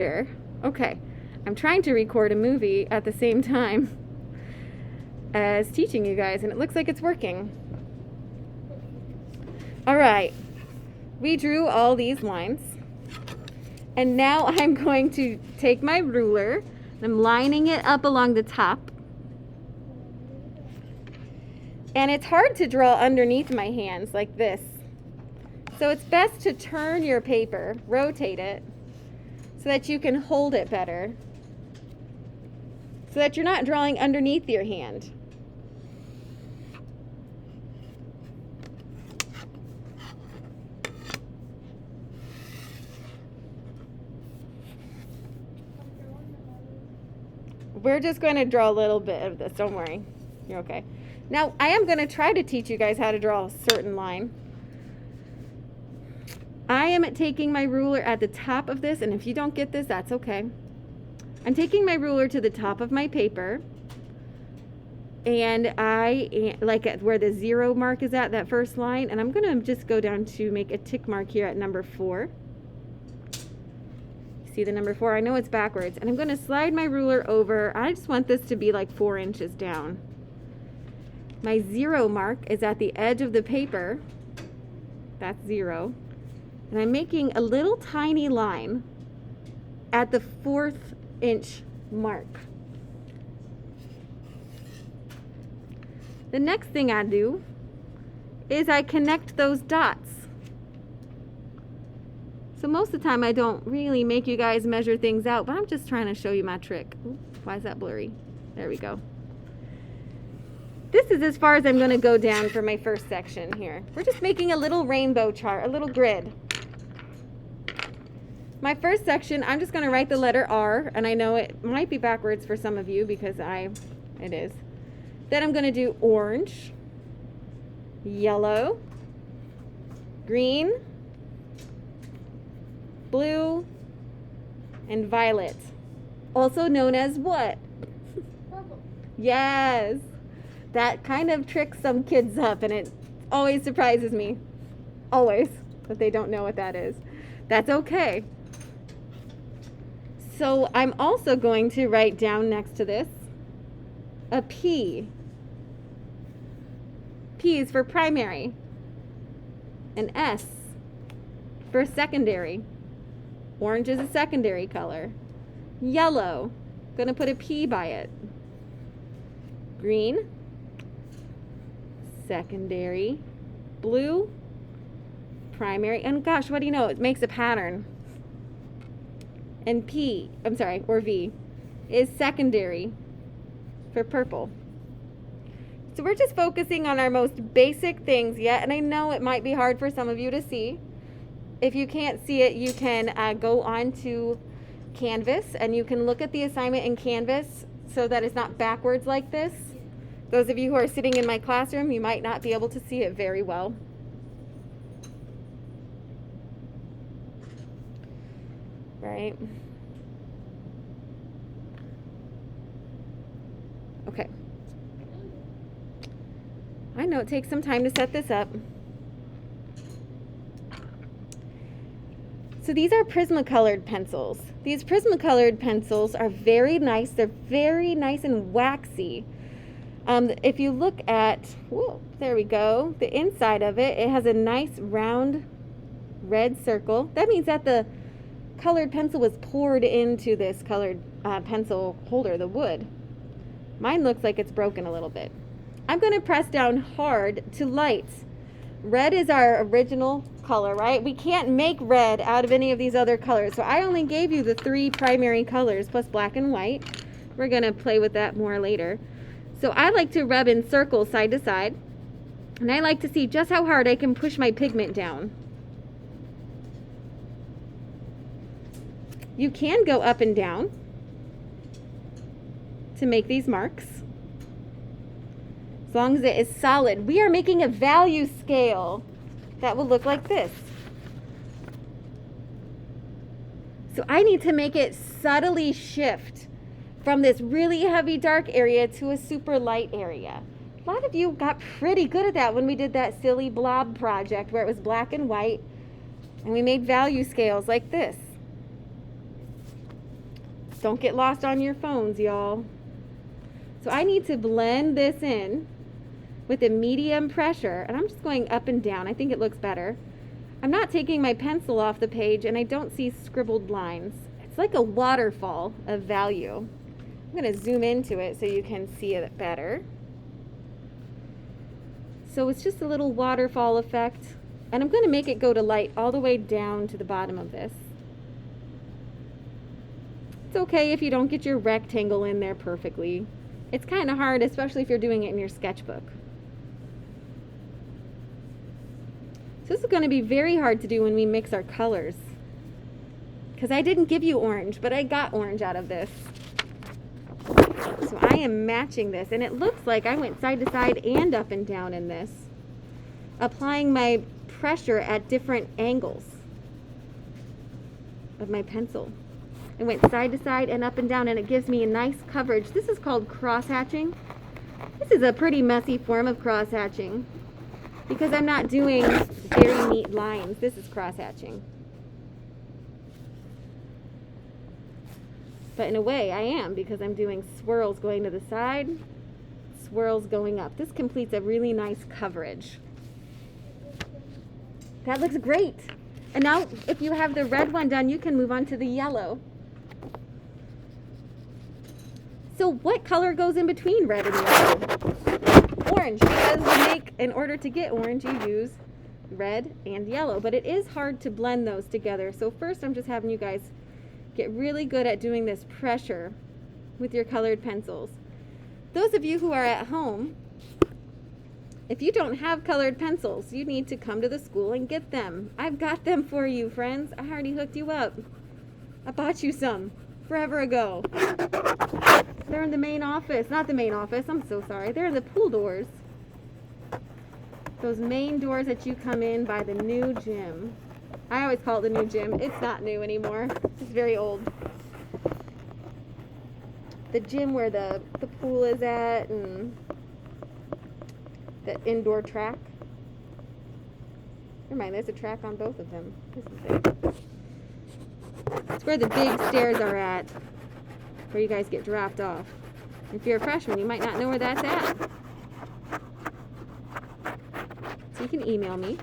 Okay, I'm trying to record a movie at the same time as teaching you guys, and it looks like it's working. All right, we drew all these lines, and now I'm going to take my ruler, and I'm lining it up along the top. And it's hard to draw underneath my hands like this. So it's best to turn your paper, rotate it, so that you can hold it better. So that you're not drawing underneath your hand. We're just going to draw a little bit of this, don't worry. You're okay. Now, I am going to try to teach you guys how to draw a certain line. I am taking my ruler at the top of this, and if you don't get this, that's okay. I'm taking my ruler to the top of my paper, and I, like at where the 0 mark is at, that first line, and I'm going to just go down to make a tick mark here at number 4. See the number 4? I know it's backwards, and I'm going to slide my ruler over. I just want this to be like 4 inches down. My 0 mark is at the edge of the paper. That's 0. And I'm making a little tiny line at the 4th inch mark. The next thing I do is I connect those dots. So most of the time I don't really make you guys measure things out, but I'm just trying to show you my trick. Ooh, why is that blurry? There we go. This is as far as I'm going to go down for my first section here. We're just making a little rainbow chart, a little grid. My first section, I'm just going to write the letter R, and I know it might be backwards for some of you because it is. Then I'm going to do orange, yellow, green, blue, and violet. Also known as what? Purple. Yes. That kind of tricks some kids up, and it always surprises me. Always. That they don't know what that is. That's okay. So I'm also going to write down next to this a P. P is for primary. An S for secondary. Orange is a secondary color. Yellow, gonna put a P by it. Green, secondary. Blue, primary. And gosh, what do you know? It makes a pattern. And P, I'm sorry, or V, is secondary for purple. So we're just focusing on our most basic things yet, and I know it might be hard for some of you to see. If you can't see it, you can go on to Canvas, and you can look at the assignment in Canvas so that it's not backwards like this. Those of you who are sitting in my classroom, you might not be able to see it very well. Right? Okay. I know it takes some time to set this up. So these are Prismacolored pencils. These Prismacolored pencils are very nice. They're very nice and waxy. If you look at, whoa, there we go, the inside of it, it has a nice round red circle. That means that the colored pencil was poured into this colored pencil holder, the wood. Mine looks like it's broken a little bit. I'm going to press down hard to light. Red is our original color, right? We can't make red out of any of these other colors. So I only gave you the 3 primary colors plus black and white. We're going to play with that more later. So I like to rub in circles side to side. And I like to see just how hard I can push my pigment down. You can go up and down to make these marks. As long as it is solid. We are making a value scale that will look like this. So I need to make it subtly shift from this really heavy dark area to a super light area. A lot of you got pretty good at that when we did that silly blob project where it was black and white and we made value scales like this. Don't get lost on your phones, y'all. So I need to blend this in with a medium pressure, and I'm just going up and down. I think it looks better. I'm not taking my pencil off the page, and I don't see scribbled lines. It's like a waterfall of value. I'm going to zoom into it so you can see it better. So it's just a little waterfall effect, and I'm going to make it go to light all the way down to the bottom of this. It's okay if you don't get your rectangle in there perfectly. It's kind of hard, especially if you're doing it in your sketchbook. So this is going to be very hard to do when we mix our colors, because I didn't give you orange, but I got orange out of this. So I am matching this, and it looks like I went side to side and up and down in this, applying my pressure at different angles of my pencil. It went side to side and up and down, and it gives me a nice coverage. This is called cross-hatching. This is a pretty messy form of cross-hatching, because I'm not doing very neat lines. This is cross-hatching. But in a way, I am, because I'm doing swirls going to the side, swirls going up. This completes a really nice coverage. That looks great. And now, if you have the red one done, you can move on to the yellow. So what color goes in between red and yellow? Orange, because in order to get orange, you use red and yellow. But it is hard to blend those together. So first, I'm just having you guys get really good at doing this pressure with your colored pencils. Those of you who are at home, if you don't have colored pencils, you need to come to the school and get them. I've got them for you, friends. I already hooked you up. I bought you some forever ago. They're in the main office. Not the main office, I'm so sorry. They're in the pool doors. Those main doors that you come in by the new gym. I always call it the new gym. It's not new anymore. It's very old. The gym where the pool is at, and the indoor track. Never mind, there's a track on both of them. This is it. It's where the big stairs are at, where you guys get dropped off. If you're a freshman, you might not know where that's at. So you can email me.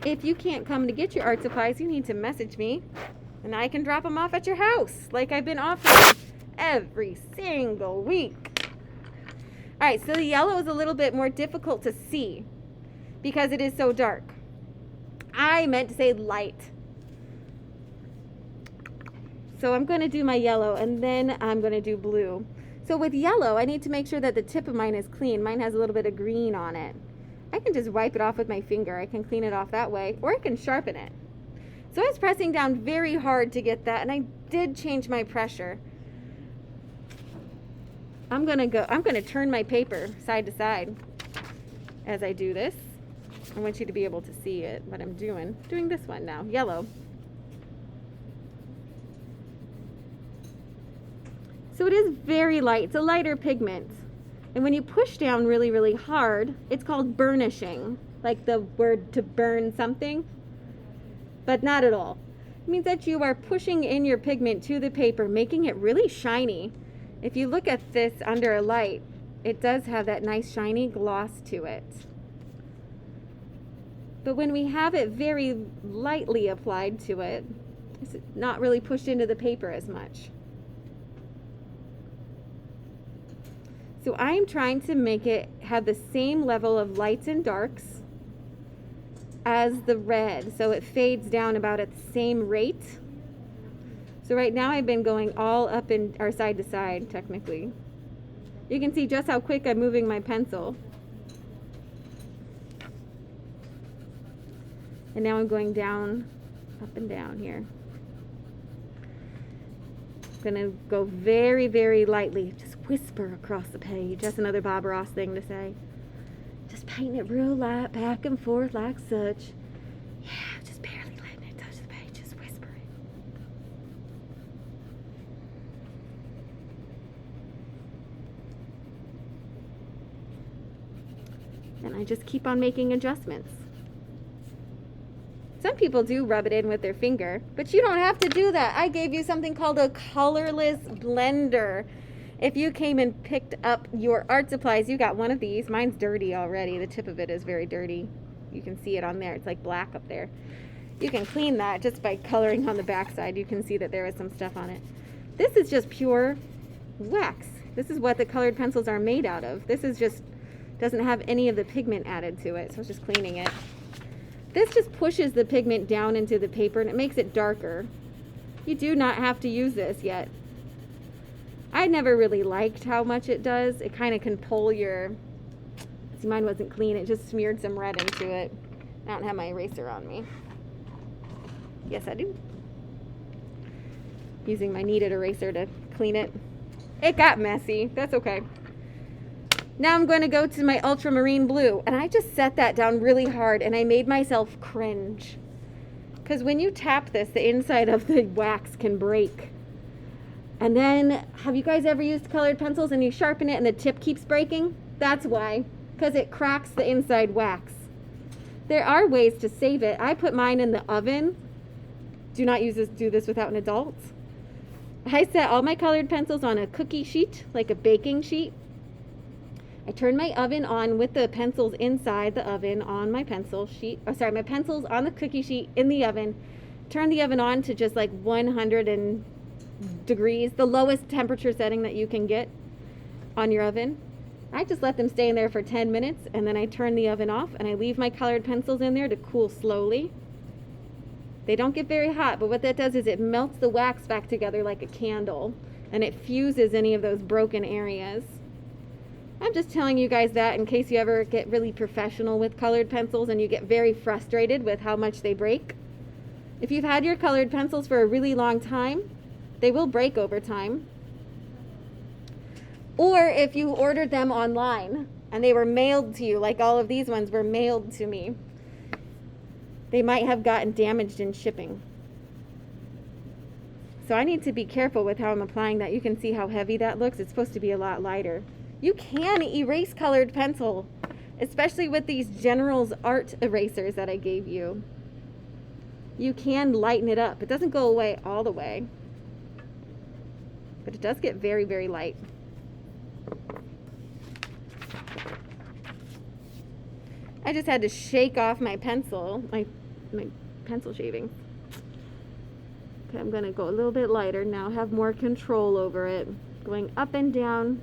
If you can't come to get your art supplies, you need to message me, and I can drop them off at your house, like I've been offering every single week. All right, so the yellow is a little bit more difficult to see because it is so dark. I meant to say light. So I'm going to do my yellow, and then I'm going to do blue. So with yellow, I need to make sure that the tip of mine is clean. Mine has a little bit of green on it. I can just wipe it off with my finger. I can clean it off that way, or I can sharpen it. So I was pressing down very hard to get that, and I did change my pressure. I'm gonna turn my paper side to side as I do this. I want you to be able to see it, what I'm doing. Doing this one now, yellow. So it is very light. It's a lighter pigment. And when you push down really, really hard, it's called burnishing, like the word to burn something, but not at all. It means that you are pushing in your pigment to the paper, making it really shiny. If you look at this under a light, it does have that nice shiny gloss to it. But when we have it very lightly applied to it, it's not really pushed into the paper as much. So I'm trying to make it have the same level of lights and darks as the red, so it fades down about at the same rate. So right now I've been going all up and or side to side, technically. You can see just how quick I'm moving my pencil. And now I'm going down, up and down here. I'm gonna go very, very lightly, just whisper across the page. That's another Bob Ross thing to say. Just paint it real light, back and forth like such. Yeah, just barely letting it touch the page, just whisper it. And I just keep on making adjustments. So I'm people do rub it in with their finger, but you don't have to do that. I gave you something called a Colorless Blender. If you came and picked up your art supplies, you got one of these. Mine's dirty already. The tip of it is very dirty. You can see it on there. It's like black up there. You can clean that just by coloring on the back side. You can see that there is some stuff on it. This is just pure wax. This is what the colored pencils are made out of. This is just, doesn't have any of the pigment added to it, so it's just cleaning it. This just pushes the pigment down into the paper and it makes it darker. You do not have to use this yet. I never really liked how much it does. It kind of can pull your, see, mine wasn't clean. It just smeared some red into it. I don't have my eraser on me. Yes, I do. Using my kneaded eraser to clean it. It got messy. That's okay. Now I'm going to go to my Ultramarine Blue, and I just set that down really hard, and I made myself cringe. Because when you tap this, the inside of the wax can break. And then, have you guys ever used colored pencils and you sharpen it and the tip keeps breaking? That's why. Because it cracks the inside wax. There are ways to save it. I put mine in the oven. Do not do this without an adult. I set all my colored pencils on a cookie sheet, like a baking sheet. I turn my oven on with the pencils inside the oven on my pencil sheet. Oh, sorry, my pencils on the cookie sheet in the oven. Turn the oven on to just like 100 degrees, the lowest temperature setting that you can get on your oven. I just let them stay in there for 10 minutes and then I turn the oven off and I leave my colored pencils in there to cool slowly. They don't get very hot, but what that does is it melts the wax back together like a candle and it fuses any of those broken areas. I'm just telling you guys that in case you ever get really professional with colored pencils and you get very frustrated with how much they break. If you've had your colored pencils for a really long time, they will break over time. Or if you ordered them online and they were mailed to you, like all of these ones were mailed to me, they might have gotten damaged in shipping. So I need to be careful with how I'm applying that. You can see how heavy that looks. It's supposed to be a lot lighter. You can erase colored pencil, especially with these General's Art erasers that I gave you. You can lighten it up. It doesn't go away all the way, but it does get very, very light. I just had to shake off my pencil, my pencil shaving. Okay, I'm gonna go a little bit lighter now, have more control over it. Going up and down,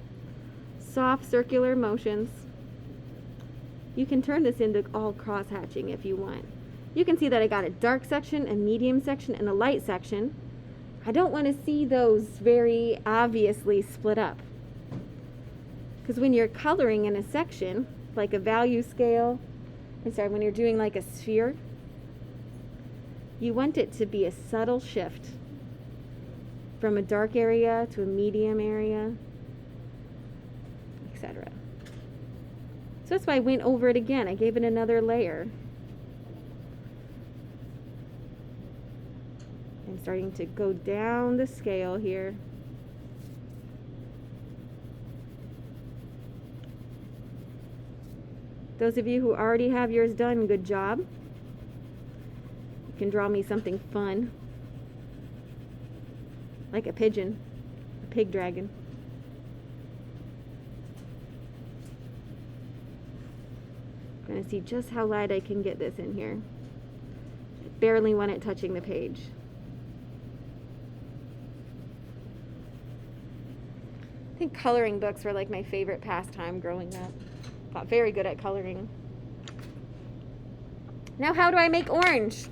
soft circular motions. You can turn this into all cross hatching if you want. You can see that I got a dark section, a medium section, and a light section. I don't want to see those very obviously split up. Because when you're coloring in a section, like a value scale, when you're doing like a sphere, you want it to be a subtle shift from a dark area to a medium area, etc. So that's why I went over it again. I gave it another layer. I'm starting to go down the scale here. Those of you who already have yours done, good job. You can draw me something fun, like a pigeon, a pig dragon. I'm going to see just how light I can get this in here. I barely want it touching the page. I think coloring books were like my favorite pastime growing up. Got very good at coloring. Now how do I make orange?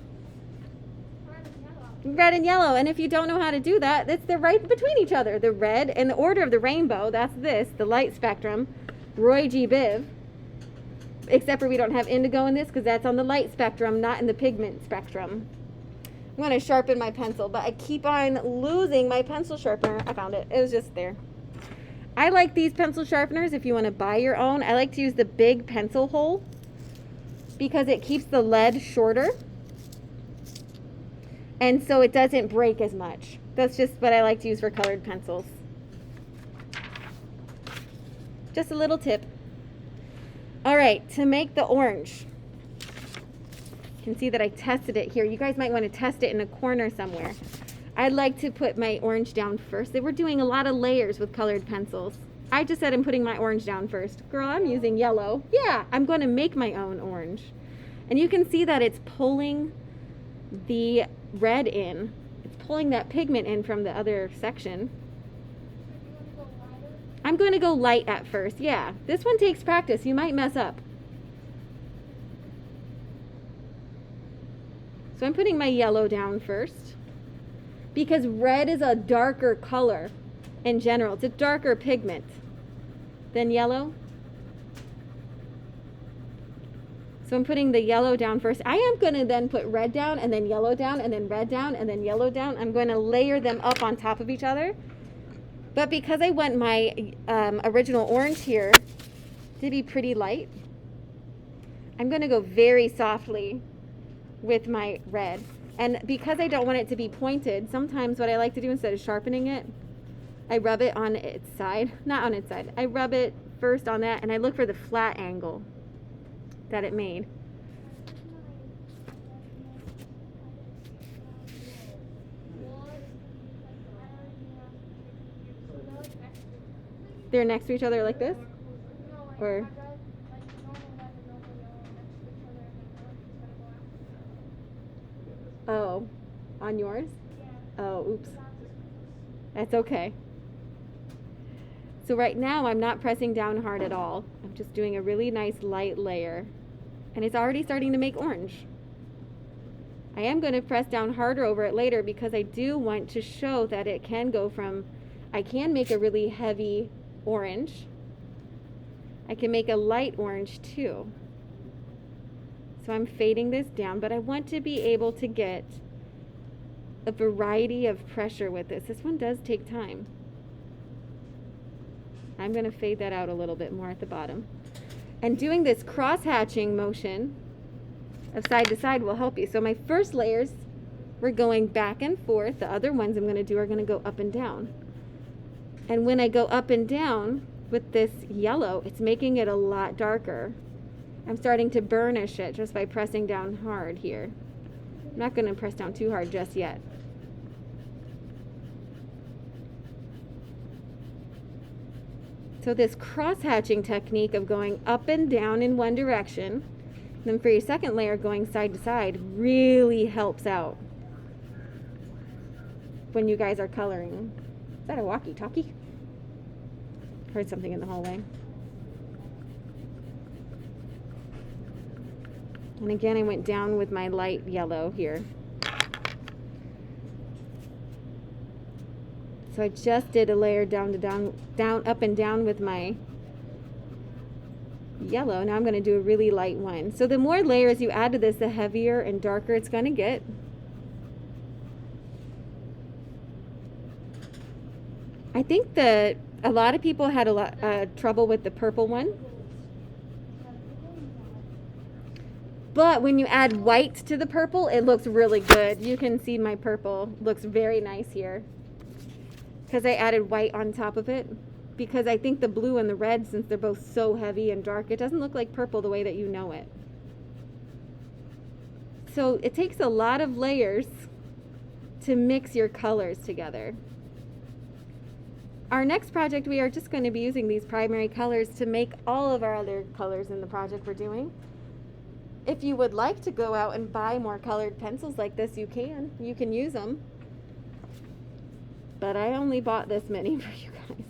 Red and yellow. And if you don't know how to do that, they're right between each other. The red and the order of the rainbow, that's this, the light spectrum, Roy G. Biv. Except for we don't have indigo in this because that's on the light spectrum, not in the pigment spectrum. I'm going to sharpen my pencil, but I keep on losing my pencil sharpener. I found it. It was just there. I like these pencil sharpeners if you want to buy your own. I like to use the big pencil hole because it keeps the lead shorter. And so it doesn't break as much. That's just what I like to use for colored pencils. Just a little tip. All right, to make the orange, You can see that I tested it here. You guys might want to test it in a corner somewhere. I'd like to put my orange down first. We're doing a lot of layers with colored pencils. I just said I'm putting my orange down first. Girl, I'm using yellow. Yeah, I'm going to make my own orange. And you can see that it's pulling the red in. It's pulling that pigment in from the other section. I'm going to go light at first. Yeah, this one takes practice. You might mess up. So I'm putting my yellow down first because red is a darker color in general. It's a darker pigment than yellow. So I'm putting the yellow down first. I am going to then put red down and then yellow down and then red down and then yellow down. I'm going to layer them up on top of each other. But because I want my original orange here to be pretty light, I'm going to go very softly with my red. And because I don't want it to be pointed, sometimes what I like to do instead of sharpening it, I rub it on its side. Not on its side. I rub it first on that and I look for the flat angle that it made. They're next to each other like this? Or oh, on yours? Oh, oops. That's okay. So right now I'm not pressing down hard at all. I'm just doing a really nice light layer. And it's already starting to make orange. I am going to press down harder over it later because I do want to show that it can go from, I can make a really heavy orange. I can make a light orange too. So I'm fading this down, but I want to be able to get a variety of pressure with this. This one does take time. I'm going to fade that out a little bit more at the bottom. And doing this cross-hatching motion of side to side will help you. So my first layers, we're going back and forth. The other ones I'm going to do are going to go up and down. And when I go up and down with this yellow, it's making it a lot darker. I'm starting to burnish it just by pressing down hard here. I'm not going to press down too hard just yet. So this cross-hatching technique of going up and down in one direction, then for your second layer going side to side, really helps out when you guys are coloring. Is that a walkie-talkie? Heard something in the hallway. And again, I went down with my light yellow here. So I just did a layer down to down, up and down with my yellow. Now I'm going to do a really light one. So the more layers you add to this, the heavier and darker it's going to get. I think that a lot of people had a lot trouble with the purple one. But when you add white to the purple, it looks really good. You can see my purple looks very nice here, because I added white on top of it, because I think the blue and the red, since they're both so heavy and dark, it doesn't look like purple the way that you know it. So it takes a lot of layers to mix your colors together. Our next project, we are just going to be using these primary colors to make all of our other colors in the project we're doing. If you would like to go out and buy more colored pencils like this, you can. You can use them. But I only bought this many for you guys.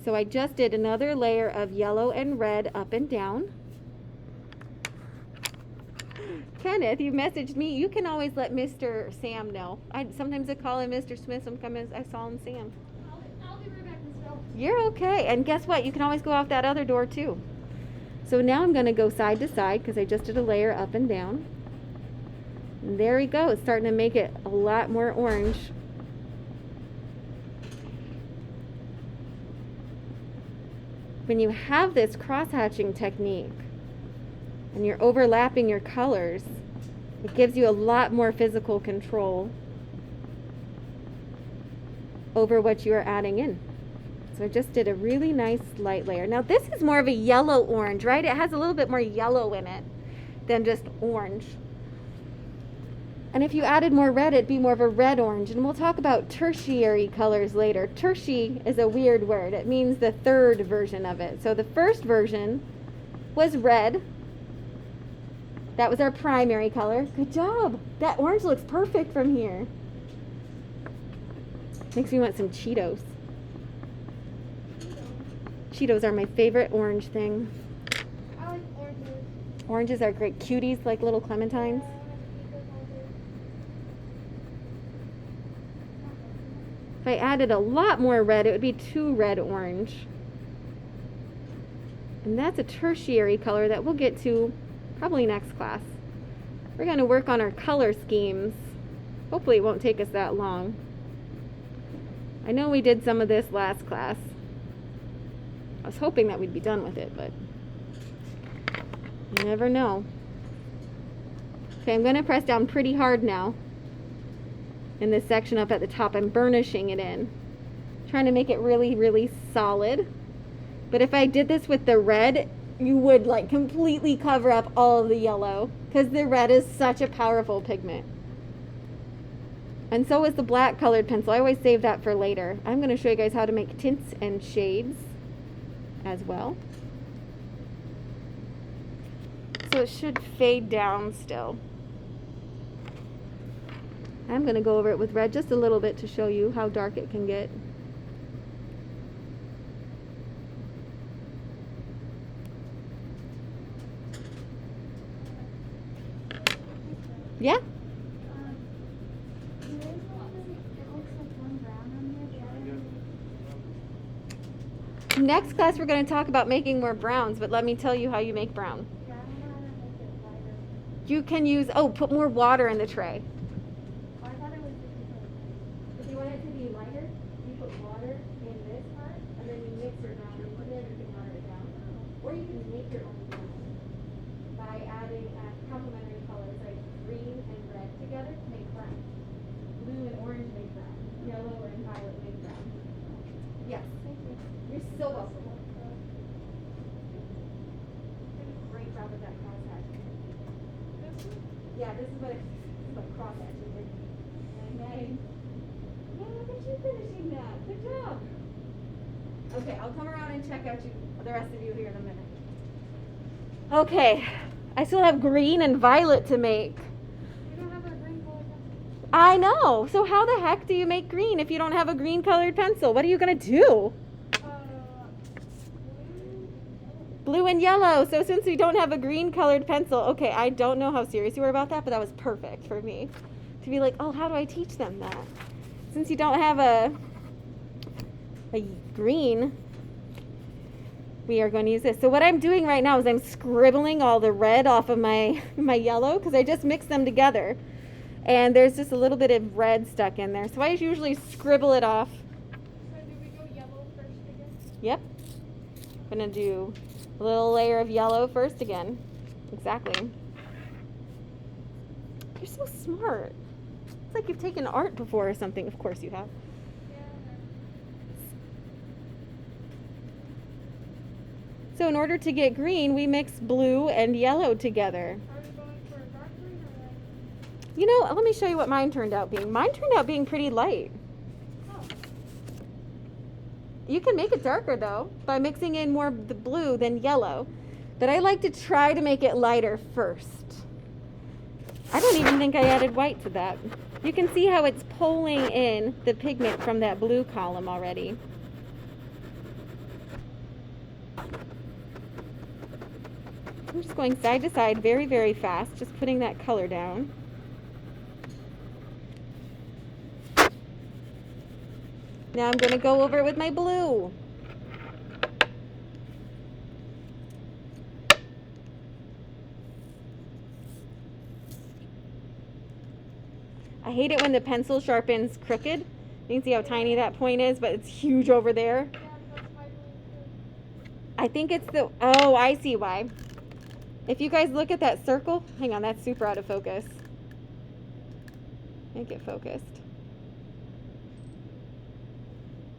So I just did another layer of yellow and red up and down. Kenneth, you messaged me. You can always let Mr. Sam know. Sometimes I call him Mr. Smith. Sometimes I call him Sam. I'll be right back, Miss Bell. You're okay. And guess what? You can always go out that other door too. So now I'm going to go side to side because I just did a layer up and down. And there we go. It's starting to make it a lot more orange. When you have this cross-hatching technique and you're overlapping your colors, it gives you a lot more physical control over what you are adding in. So I just did a really nice light layer. Now this is more of a yellow orange, right? It has a little bit more yellow in it than just orange. And if you added more red, it'd be more of a red orange. And we'll talk about tertiary colors later. Tertiary is a weird word. It means the third version of it. So the first version was red. That was our primary color. Good job. That orange looks perfect from here. Makes me want some Cheetos. Cheetos are my favorite orange thing. I like oranges. Oranges are great. Cuties like little clementines. If I added a lot more red, it would be too red orange. And that's a tertiary color that we'll get to probably next class. We're going to work on our color schemes. Hopefully it won't take us that long. I know we did some of this last class. I was hoping that we'd be done with it, but you never know. Okay, I'm going to press down pretty hard now. In this section up at the top, I'm burnishing it in. Trying to make it really, really solid. But if I did this with the red, you would like completely cover up all of the yellow, because the red is such a powerful pigment. And so is the black colored pencil. I always save that for later. I'm going to show you guys how to make tints and shades as well. So it should fade down still. I'm going to go over it with red just a little bit to show you how dark it can get. Yeah? Next class we're going to talk about making more browns, but let me tell you how you make brown. You can use, put more water in the tray. If you want it to be lighter, you put water in this part, and then you mix your brown, and then you can water it down. Or you can make your own brown by adding complementary colors like green and red together to make brown. Blue and orange make brown. Yellow and violet make brown. Yes. You're so welcome. Great job with that cross hatch. Yeah, this is what cross hatching is. Okay. Yeah, look at you finishing that. Good job. Okay, I'll come around and check out the rest of you here in a minute. Okay, I still have green and violet to make. We don't have a green colored pencil. I know. So how the heck do you make green if you don't have a green colored pencil? What are you gonna do? Blue and yellow. So since we don't have a green colored pencil, okay, I don't know how serious you were about that, but that was perfect for me. To be like, oh, how do I teach them that? Since you don't have a green, we are going to use this. So what I'm doing right now is I'm scribbling all the red off of my yellow, because I just mixed them together. And there's just a little bit of red stuck in there. So I usually scribble it off. So do we go yellow first again? Yep. I'm going to do a little layer of yellow first again. Exactly. You're so smart. It's like you've taken art before or something. Of course you have. So in order to get green, we mix blue and yellow together. Are we going for a dark green or light? You know, let me show you what mine turned out being. Mine turned out being pretty light. Oh. You can make it darker though by mixing in more of the blue than yellow. But I like to try to make it lighter first. I don't even think I added white to that. You can see how it's pulling in the pigment from that blue column already. I'm just going side to side very, very fast, just putting that color down. Now I'm going to go over it with my blue. I hate it when the pencil sharpens crooked. You can see how tiny that point is, but it's huge over there. Yeah, that's my blue too. I think it's the, oh, I see why. If you guys look at that circle, hang on, that's super out of focus. Make it focused.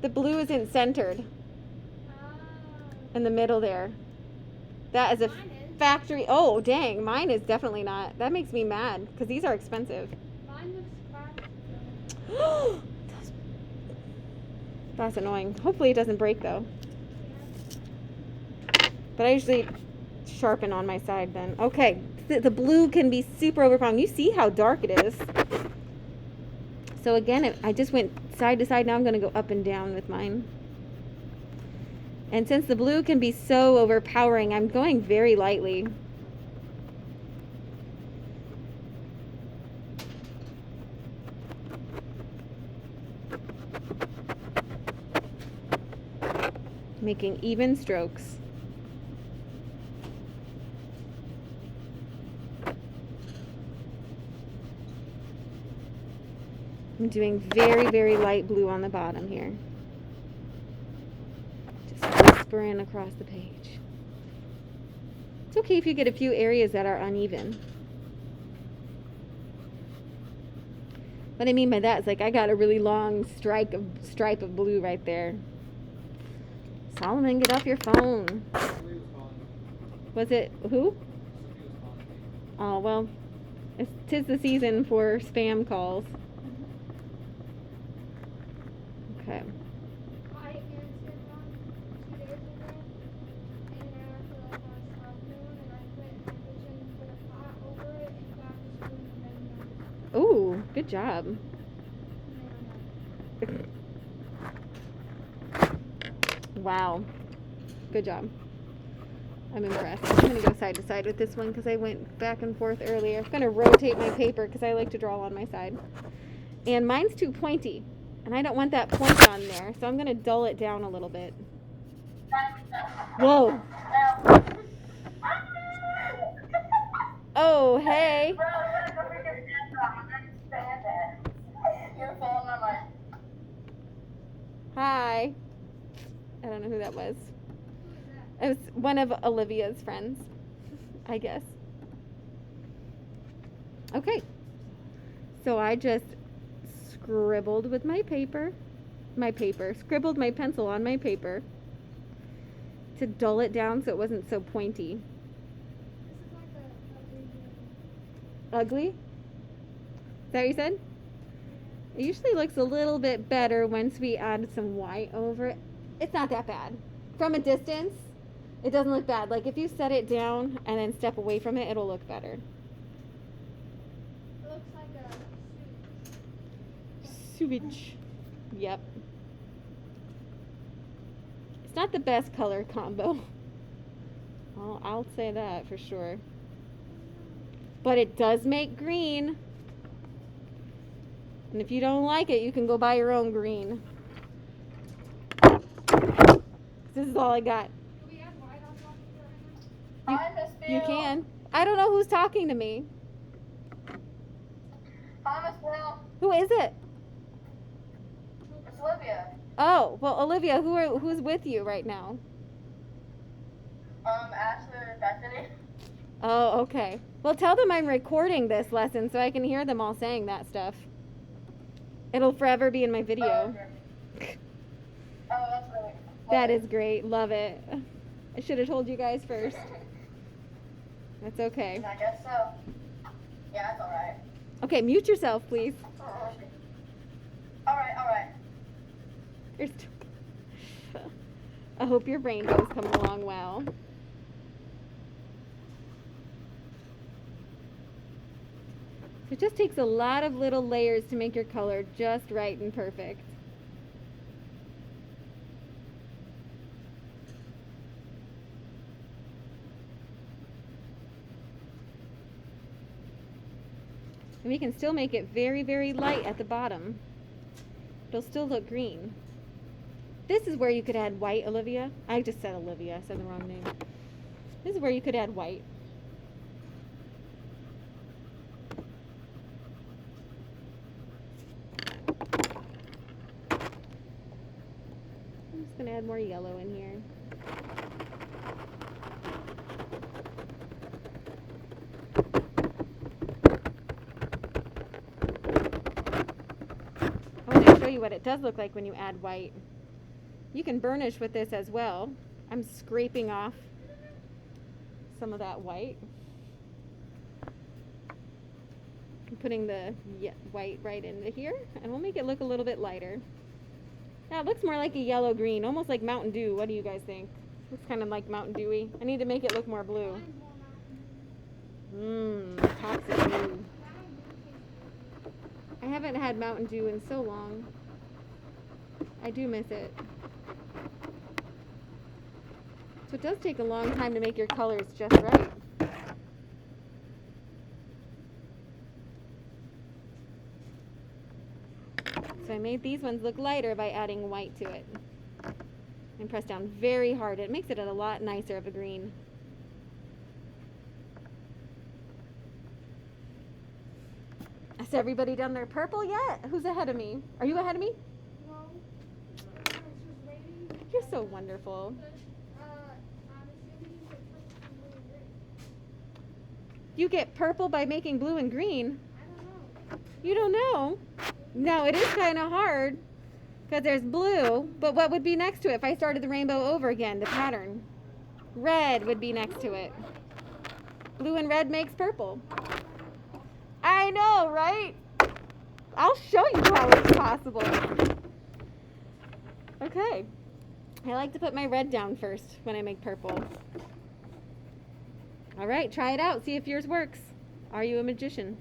The blue isn't centered. in the middle there. That is a Mine is. factory. Oh, dang. Mine is definitely not. That makes me mad because these are expensive. Mine looks cracked. That's annoying. Hopefully it doesn't break though. Yeah. But I usually sharpen on my side then. Okay. The blue can be super overpowering. You see how dark it is. So again, I just went side to side. Now I'm going to go up and down with mine. And since the blue can be so overpowering, I'm going very lightly. Making even strokes. I'm doing very, very light blue on the bottom here. Just whispering across the page. It's okay if you get a few areas that are uneven. What I mean by that is like I got a really long stripe of blue right there. Solomon, get off your phone. Was it who? Oh, well, tis the season for spam calls. Okay. I answered one 2 days ago, and then after like I stopped doing, and I put my kitchen, put a pot over it, and got the spoon and then Ooh, good job. Wow. Good job. I'm impressed. I'm going to go side to side with this one because I went back and forth earlier. I'm going to rotate my paper because I like to draw on my side. And mine's too pointy. And I don't want that point on there. So I'm going to dull it down a little bit. Whoa. Oh, hey. Hi. I don't know who that was. It was one of Olivia's friends, I guess. Okay. So I just scribbled with my paper. Scribbled my pencil on my paper to dull it down so it wasn't so pointy. This is like a Ugly? Is that what you said? It usually looks a little bit better once we add some white over it. It's not that bad. From a distance, it doesn't look bad. Like if you set it down and then step away from it, it'll look better. It looks like a Sewage. Yep. It's not the best color combo. Well, I'll say that for sure. But it does make green. And if you don't like it, you can go buy your own green. This is all I got. Do we have white on top of it right now? You can. I don't know who's talking to me. Hi, Miss Bill. Who is it? It's Olivia. Oh, well, Olivia, who's with you right now? Ashley and Bethany. Oh, okay. Well, tell them I'm recording this lesson so I can hear them all saying that stuff. It'll forever be in my video. Okay. Oh, that's really That is great. Love it. I should have told you guys first. That's okay. I guess so. Yeah, that's alright. Okay, mute yourself, please. Alright. There's I hope your rainbow's coming along well. It just takes a lot of little layers to make your color just right and perfect. And we can still make it very, very light at the bottom. It'll still look green. This is where you could add white, Olivia. I just said Olivia. I said the wrong name. This is where you could add white. I'm just going to add more yellow in here. I want to show you what it does look like when you add white. You can burnish with this as well. I'm scraping off some of that white. I'm putting the white right into here, and we'll make it look a little bit lighter. Now it looks more like a yellow green, almost like Mountain Dew. What do you guys think? Looks kind of like Mountain Dewy. I need to make it look more blue. Toxic blue. I haven't had Mountain Dew in so long. I do miss it. So it does take a long time to make your colors just right. So I made these ones look lighter by adding white to it. And press down very hard. It makes it a lot nicer of a green. Has everybody done their purple yet? Who's ahead of me? Are you ahead of me? No. I was just waiting. You're so wonderful. I'm assuming you get purple from blue and green. You get purple by making blue and green. I don't know. You don't know? No, it is kind of hard because there's blue, but what would be next to it if I started the rainbow over again, the pattern? Red would be next to it. Blue and red makes purple. I know, right? I'll show you how it's possible. Okay. I like to put my red down first when I make purple. All right, try it out. See if yours works. Are you a magician?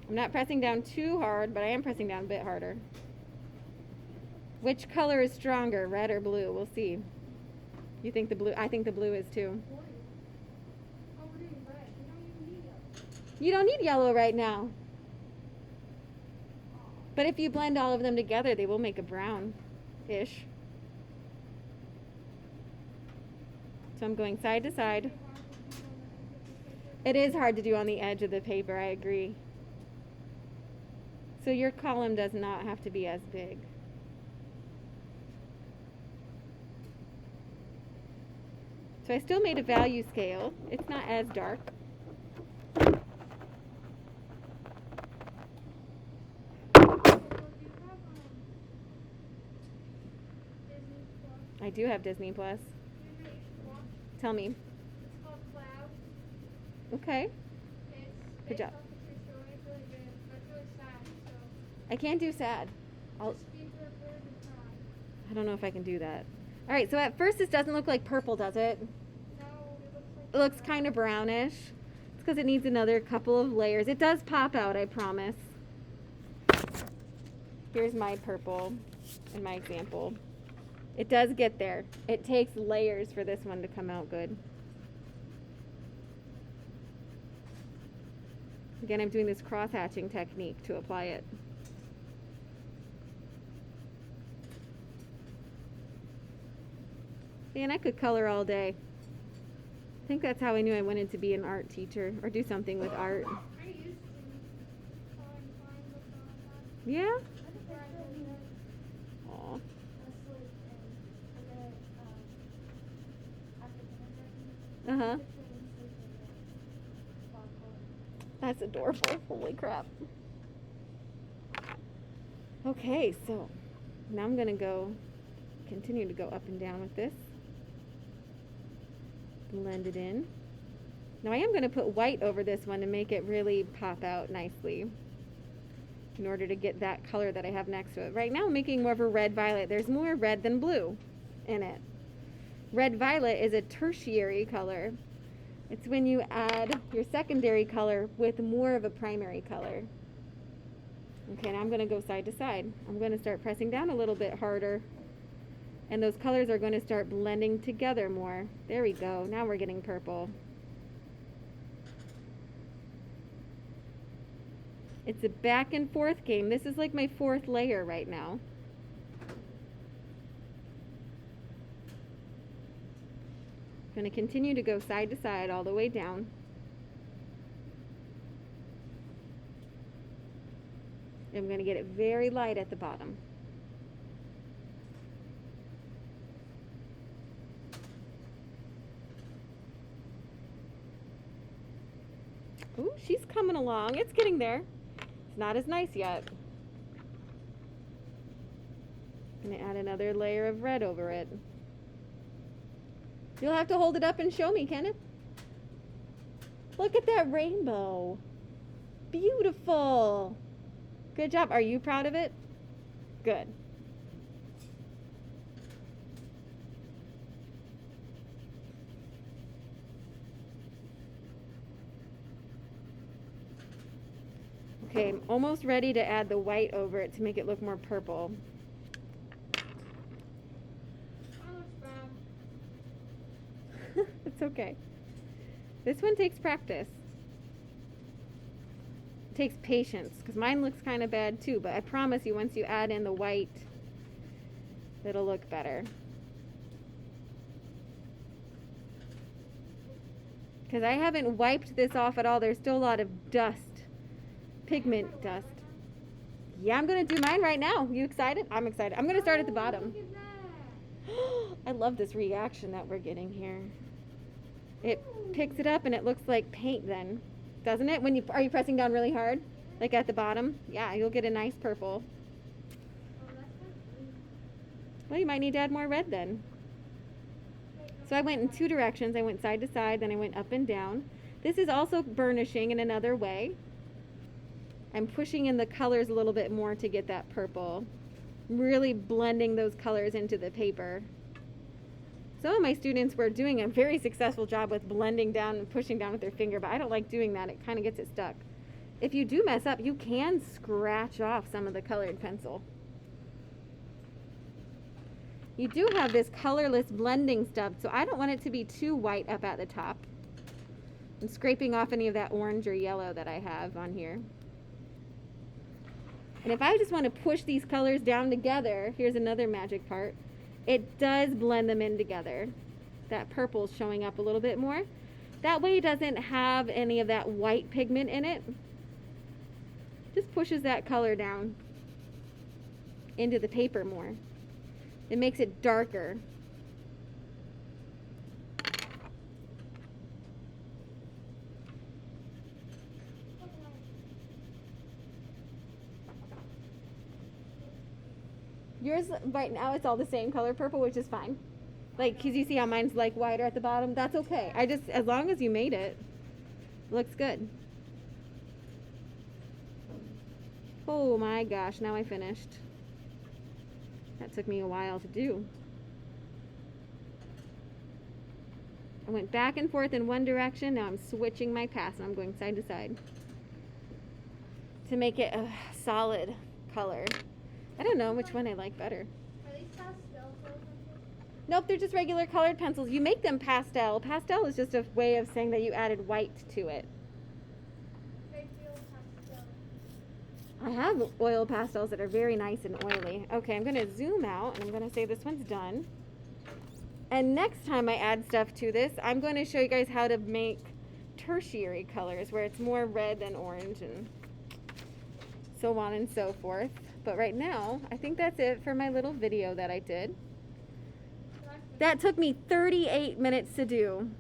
I'm not pressing down too hard, but I am pressing down a bit harder. Which color is stronger, red or blue? We'll see. You think the blue? I think the blue is too. Oh, we're doing red. We don't even need yellow. You don't need yellow right now. But if you blend all of them together, they will make a brown-ish. So I'm going side to side. It is hard to do on the edge of the paper, I agree. So your column does not have to be as big. So I still made a value scale. It's not as dark. I do have Disney Plus. Tell me. It's called Cloud. Okay. It's Good based job. off a true story. It's really good, but it's really sad. So I can't do sad. I'll, just speed through it further and cry. I don't know if I can do that. All right, so at first this doesn't look like purple, does it? No, it looks like It looks kind of brownish. It's because it needs another couple of layers. It does pop out, I promise. Here's my purple in my example. It does get there. It takes layers for this one to come out good. Again, I'm doing this cross-hatching technique to apply it. Man, I could color all day. I think that's how I knew I wanted to be an art teacher or do something with art. I used to coloring fine books all the time. Yeah? Before I did that. Aw. Uh-huh. That's adorable. Holy crap. Okay, so now I'm going to continue to go up and down with this. Blend it in. Now I am going to put white over this one to make it really pop out nicely in order to get that color that I have next to it. Right now I'm making more of a red-violet. There's more red than blue in it. Red-violet is a tertiary color. It's when you add your secondary color with more of a primary color. Okay, now I'm going to go side to side. I'm going to start pressing down a little bit harder. And those colors are going to start blending together more. There we go. Now we're getting purple. It's a back and forth game. This is like my fourth layer right now. I'm going to continue to go side to side all the way down. I'm going to get it very light at the bottom. Ooh, she's coming along. It's getting there. It's not as nice yet. I'm gonna add another layer of red over it. You'll have to hold it up and show me, Kenneth. Look at that rainbow. Beautiful. Good job. Are you proud of it? Good. Okay, I'm almost ready to add the white over it to make it look more purple. That looks bad. It's okay. This one takes practice. It takes patience, because mine looks kind of bad too, but I promise you once you add in the white, it'll look better. Because I haven't wiped this off at all. There's still a lot of dust. Pigment dust. Yeah, I'm going to do mine right now. You excited? I'm excited. I'm going to start at the bottom. Look at that. I love this reaction that we're getting here. It picks it up and it looks like paint then, doesn't it? When you are you pressing down really hard? Like at the bottom? Yeah, you'll get a nice purple. Oh, that's like blue. Well, you might need to add more red then. So I went in two directions. I went side to side, then I went up and down. This is also burnishing in another way. I'm pushing in the colors a little bit more to get that purple. Really blending those colors into the paper. Some of my students were doing a very successful job with blending down and pushing down with their finger, but I don't like doing that. It kind of gets it stuck. If you do mess up, you can scratch off some of the colored pencil. You do have this colorless blending stub, so I don't want it to be too white up at the top. I'm scraping off any of that orange or yellow that I have on here. And if I just want to push these colors down together, here's another magic part. It does blend them in together. That purple's showing up a little bit more. That way it doesn't have any of that white pigment in it. Just pushes that color down into the paper more. It makes it darker. Yours right now it's all the same color purple, which is fine. Like, cause you see how mine's like wider at the bottom? That's okay. I just, as long as you made it, looks good. Oh my gosh, now I finished. That took me a while to do. I went back and forth in one direction. Now I'm switching my paths and I'm going side to side to make it a solid color. I don't know which one I like better. Are these pastel color pencils? Nope, they're just regular colored pencils. You make them pastel. Pastel is just a way of saying that you added white to it. They feel pastel. I have oil pastels that are very nice and oily. Okay, I'm going to zoom out and I'm going to say this one's done. And next time I add stuff to this, I'm going to show you guys how to make tertiary colors where it's more red than orange and so on and so forth. But right now, I think that's it for my little video that I did. That took me 38 minutes to do.